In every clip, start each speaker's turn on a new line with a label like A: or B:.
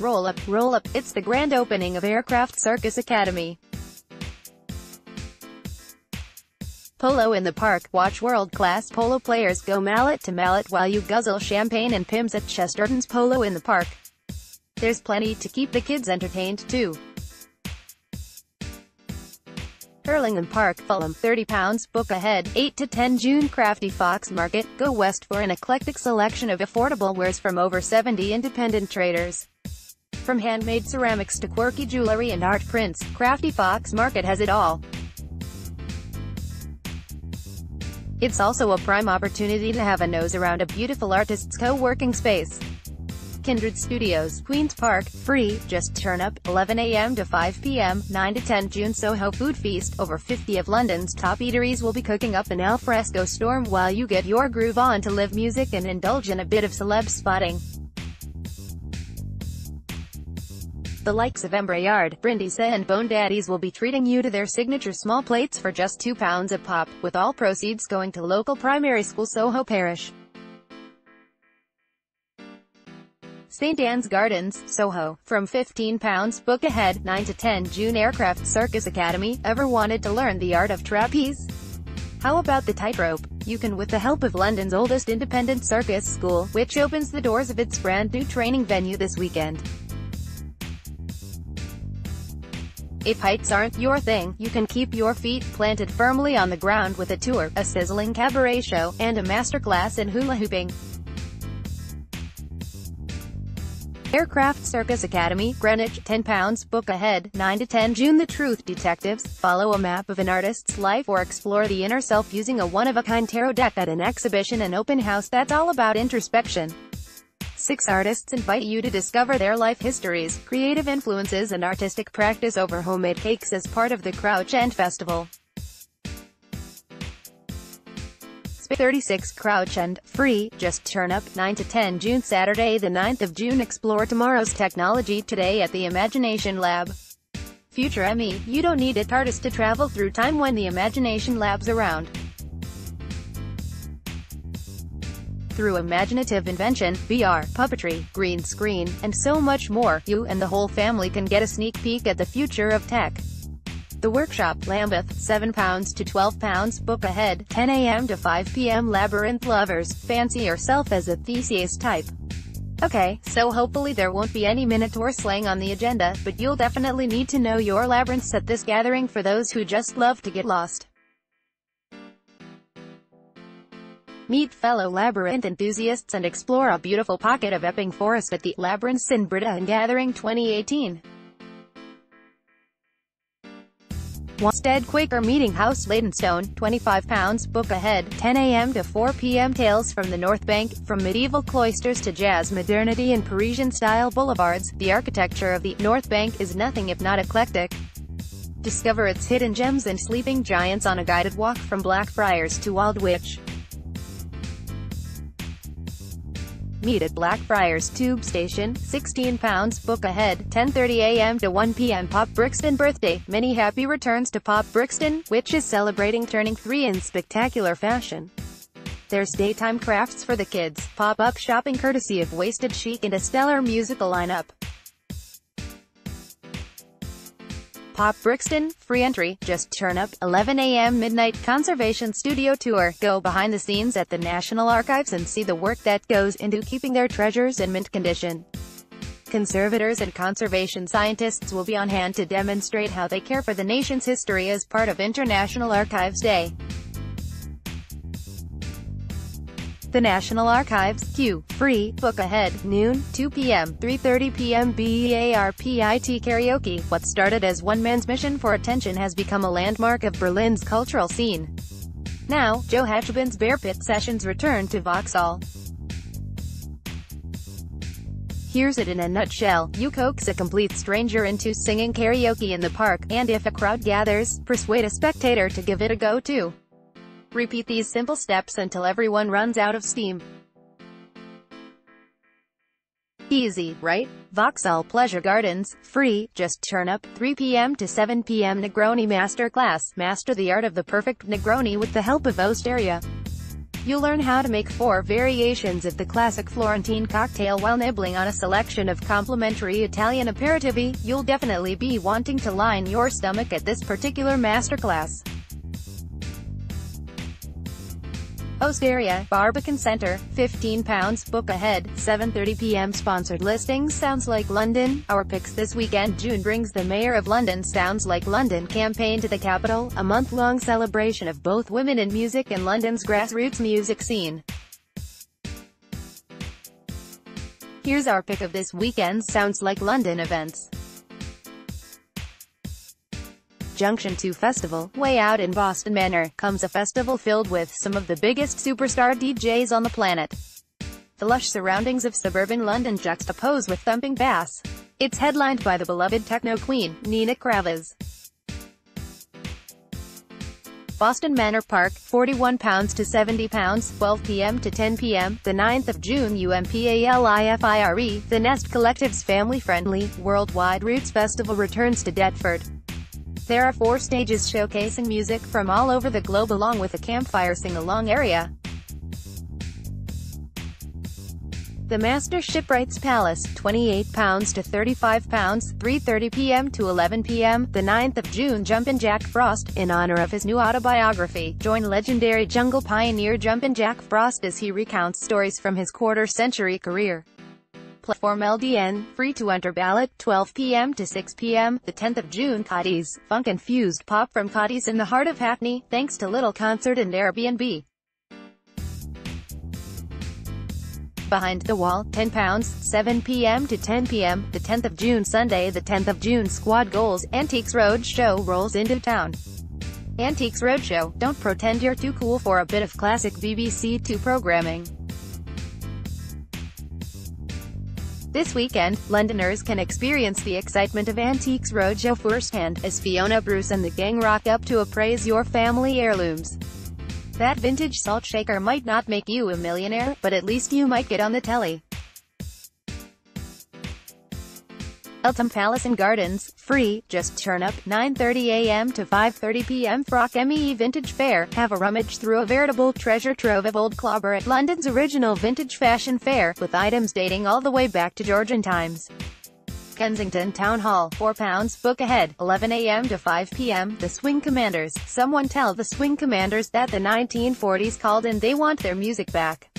A: roll up, it's the grand opening of Aircraft Circus Academy. Polo in the Park. Watch world-class polo players go mallet to mallet while you guzzle champagne and Pimms at Chestertons Polo in the Park. There's plenty to keep the kids entertained, too. Hurlingham Park, Fulham, £30, book ahead, 8 to 10 June CRAFTY FOX MARKET, go west for an eclectic selection of affordable wares from over 70 independent traders. From handmade ceramics to quirky jewellery and art prints, CRAFTY FOX MARKET has it all. It's also a prime opportunity to have a nose around a beautiful artist's co-working space. Kindred Studios, Queen's Park, free, just turn up, 11 a.m. to 5 p.m., 9 to 10 June Soho Food Feast. Over 50 of London's top eateries will be cooking up an al fresco storm while you get your groove on to live music and indulge in a bit of celeb spotting. The likes of Embrayard, Brindisa and Bone Daddies will be treating you to their signature small plates for just £2 a pop, with all proceeds going to local primary school Soho Parish. St Anne's Gardens, Soho, from £15, book ahead, 9 to 10 June Aircraft Circus Academy. Ever wanted to learn the art of trapeze? How about the tightrope? You can with the help of London's oldest independent circus school, which opens the doors of its brand new training venue this weekend. If heights aren't your thing, you can keep your feet planted firmly on the ground with a tour, a sizzling cabaret show, and a masterclass in hula hooping. Aircraft Circus Academy, Greenwich, £10, book ahead, 9 to 10 June. The Truth Detectives, follow a map of an artist's life or explore the inner self using a one-of-a-kind tarot deck at an exhibition and open house that's all about introspection. 6 artists invite you to discover their life histories, creative influences and artistic practice over homemade cakes as part of the Crouch End Festival. 36 Crouch End, free, just turn up, 9 to 10 June. Saturday the 9th of June. Explore tomorrow's technology today at the Imagination Lab. Future ME, you don't need a TARDIS to travel through time when the Imagination Lab's around. Through imaginative invention, VR, puppetry, green screen, and so much more, you and the whole family can get a sneak peek at the future of tech. The Workshop, Lambeth, £7 to £12, book ahead, 10 a.m. to 5 p.m. Labyrinth lovers, fancy yourself as a Theseus type. Okay, so hopefully there won't be any Minotaur slang on the agenda, but you'll definitely need to know your labyrinths at this gathering for those who just love to get lost. Meet fellow labyrinth enthusiasts and explore a beautiful pocket of Epping Forest at the Labyrinths in Breda Gathering 2018. Wanstead Quaker Meeting House, Leytonstone, £25, book ahead, 10 a.m. to 4 p.m. Tales from the North Bank, from medieval cloisters to jazz modernity and Parisian-style boulevards, the architecture of the North Bank is nothing if not eclectic. Discover its hidden gems and sleeping giants on a guided walk from Blackfriars to Aldwych. Meet at Blackfriars Tube Station, £16, book ahead, 10:30 a.m. to 1 p.m. Pop Brixton birthday. Many happy returns to Pop Brixton, which is celebrating turning 3 in spectacular fashion. There's daytime crafts for the kids, pop-up shopping courtesy of Wasted Chic and a stellar musical lineup. Pop Brixton, free entry, just turn up, 11 a.m. Midnight Conservation Studio Tour. Go behind the scenes at the National Archives and see the work that goes into keeping their treasures in mint condition. Conservators and conservation scientists will be on hand to demonstrate how they care for the nation's history as part of International Archives Day. The National Archives, Q, free, book ahead, noon, 2 p.m., 3:30 p.m. BARPIT karaoke. What started as one man's mission for attention has become a landmark of Berlin's cultural scene. Now, Joe Hatchbin's Bear Pit sessions return to Vauxhall. Here's it in a nutshell. You coax a complete stranger into singing karaoke in the park, and if a crowd gathers, persuade a spectator to give it a go too. Repeat these simple steps until everyone runs out of steam. Easy, right? Vauxhall Pleasure Gardens, free, just turn up, 3 p.m. to 7 p.m. Negroni Master Class. Master the art of the perfect Negroni with the help of Osteria. You'll learn how to make 4 variations of the classic Florentine cocktail while nibbling on a selection of complimentary Italian aperitivi. You'll definitely be wanting to line your stomach at this particular masterclass. Osteria, Barbican Centre, £15, book ahead, 7:30 p.m. Sponsored listings. Sounds Like London. Our picks this weekend. June brings the Mayor of London Sounds Like London campaign to the capital, a month-long celebration of both women in music and London's grassroots music scene. Here's our pick of this weekend's Sounds Like London events. Junction 2 Festival. Way out in Boston Manor comes a festival filled with some of the biggest superstar DJs on the planet. The lush surroundings of suburban London juxtapose with thumping bass. It's headlined by the beloved techno queen, Nina Kravitz. Boston Manor Park, £41 to £70, 12 p.m. to 10 p.m. The 9th of June UMPALIFIRE, the Nest Collective's family-friendly, worldwide roots festival returns to Deptford. There are 4 stages showcasing music from all over the globe along with a campfire sing-along area. The Master Shipwrights Palace, £28 to £35, 3:30 p.m. to 11 p.m. The 9th of June Jumpin' Jack Frost, in honor of his new autobiography. Join legendary jungle pioneer Jumpin' Jack Frost as he recounts stories from his quarter-century career. Platform LDN, free to enter ballot, 12 p.m. to 6 p.m. The 10th of June Cotties, funk-infused pop from Cotties in the heart of Hackney, thanks to Little Concert and Airbnb. Behind the Wall, £10, 7 p.m. to 10 p.m. The 10th of June Sunday the 10th of June Squad Goals, Antiques Roadshow rolls into town. Antiques Roadshow, don't pretend you're too cool for a bit of classic BBC Two programming. This weekend, Londoners can experience the excitement of Antiques Roadshow firsthand, as Fiona Bruce and the gang rock up to appraise your family heirlooms. That vintage salt shaker might not make you a millionaire, but at least you might get on the telly. Eltham Palace and Gardens, free, just turn up, 9:30 a.m. to 5:30 p.m. Frock MEE Vintage Fair, have a rummage through a veritable treasure trove of old clobber at London's original vintage fashion fair, with items dating all the way back to Georgian times. Kensington Town Hall, £4, book ahead, 11 a.m. to 5 p.m. The Swing Commanders, someone tell the Swing Commanders that the 1940s called and they want their music back.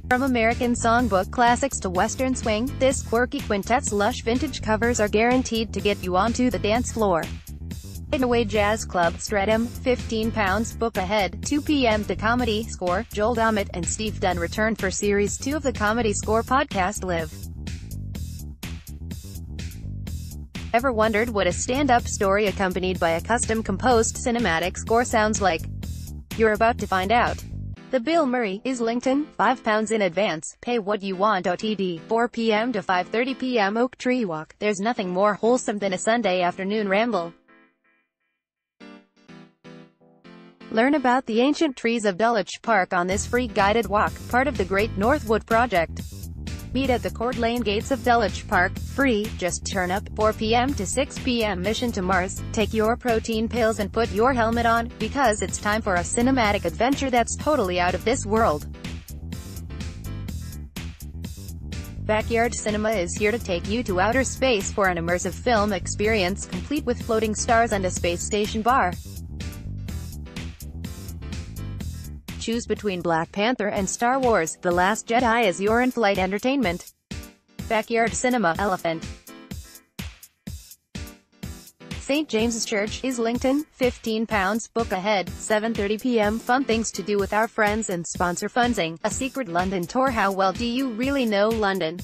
A: From American songbook classics to Western swing, this quirky quintet's lush vintage covers are guaranteed to get you onto the dance floor. Hideaway Jazz Club, Streatham, £15, book ahead, 2 p.m. The Comedy Score, Joel Dommett and Steve Dunn return for Series 2 of the Comedy Score podcast Live. Ever wondered what a stand-up story accompanied by a custom-composed cinematic score sounds like? You're about to find out. The Bill Murray, Islington, £5 in advance, pay what you want OTD, 4 p.m. to 5:30 p.m. Oak Tree Walk, there's nothing more wholesome than a Sunday afternoon ramble. Learn about the ancient trees of Dulwich Park on this free guided walk, part of the Great Northwood Project. Meet at the Court Lane gates of Dulwich Park, free, just turn up, 4 p.m. to 6 p.m. Mission to Mars, take your protein pills and put your helmet on, because it's time for a cinematic adventure that's totally out of this world. Backyard Cinema is here to take you to outer space for an immersive film experience, complete with floating stars and a space station bar. Choose between Black Panther and Star Wars, The Last Jedi as your in-flight entertainment. Backyard Cinema, Elephant. St. James's Church, Islington, £15, book ahead, 7:30 p.m. Fun things to do with our friends and sponsor funding, a secret London tour. How well do you really know London?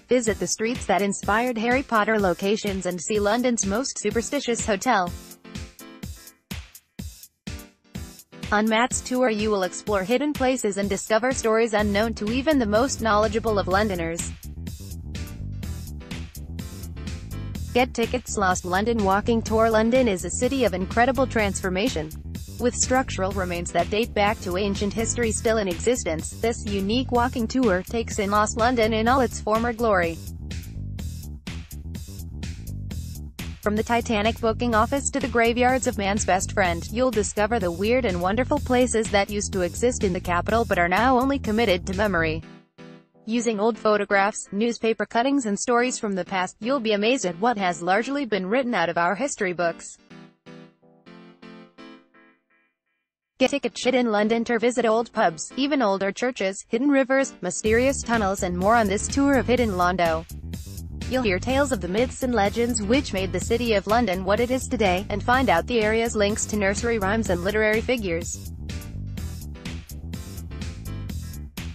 A: Visit the streets that inspired Harry Potter locations and see London's most superstitious hotel. On Matt's tour you will explore hidden places and discover stories unknown to even the most knowledgeable of Londoners. Get tickets. Lost London Walking Tour. London is a city of incredible transformation. With structural remains that date back to ancient history still in existence, this unique walking tour takes in lost London in all its former glory. From the Titanic booking office to the graveyards of man's best friend, you'll discover the weird and wonderful places that used to exist in the capital but are now only committed to memory. Using old photographs, newspaper cuttings and stories from the past, you'll be amazed at what has largely been written out of our history books. Get tickets in London to visit old pubs, even older churches, hidden rivers, mysterious tunnels and more on this tour of Hidden Londo. You'll hear tales of the myths and legends which made the city of London what it is today, and find out the area's links to nursery rhymes and literary figures.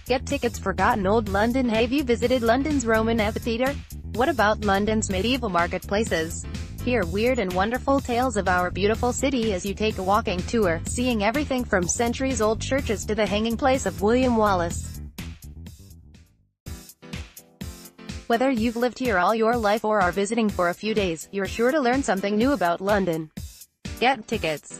A: Get tickets. Forgotten old London. Have you visited London's Roman amphitheatre? What about London's medieval marketplaces? Hear weird and wonderful tales of our beautiful city as you take a walking tour, seeing everything from centuries-old churches to the hanging place of William Wallace. Whether you've lived here all your life or are visiting for a few days, you're sure to learn something new about London. Get tickets.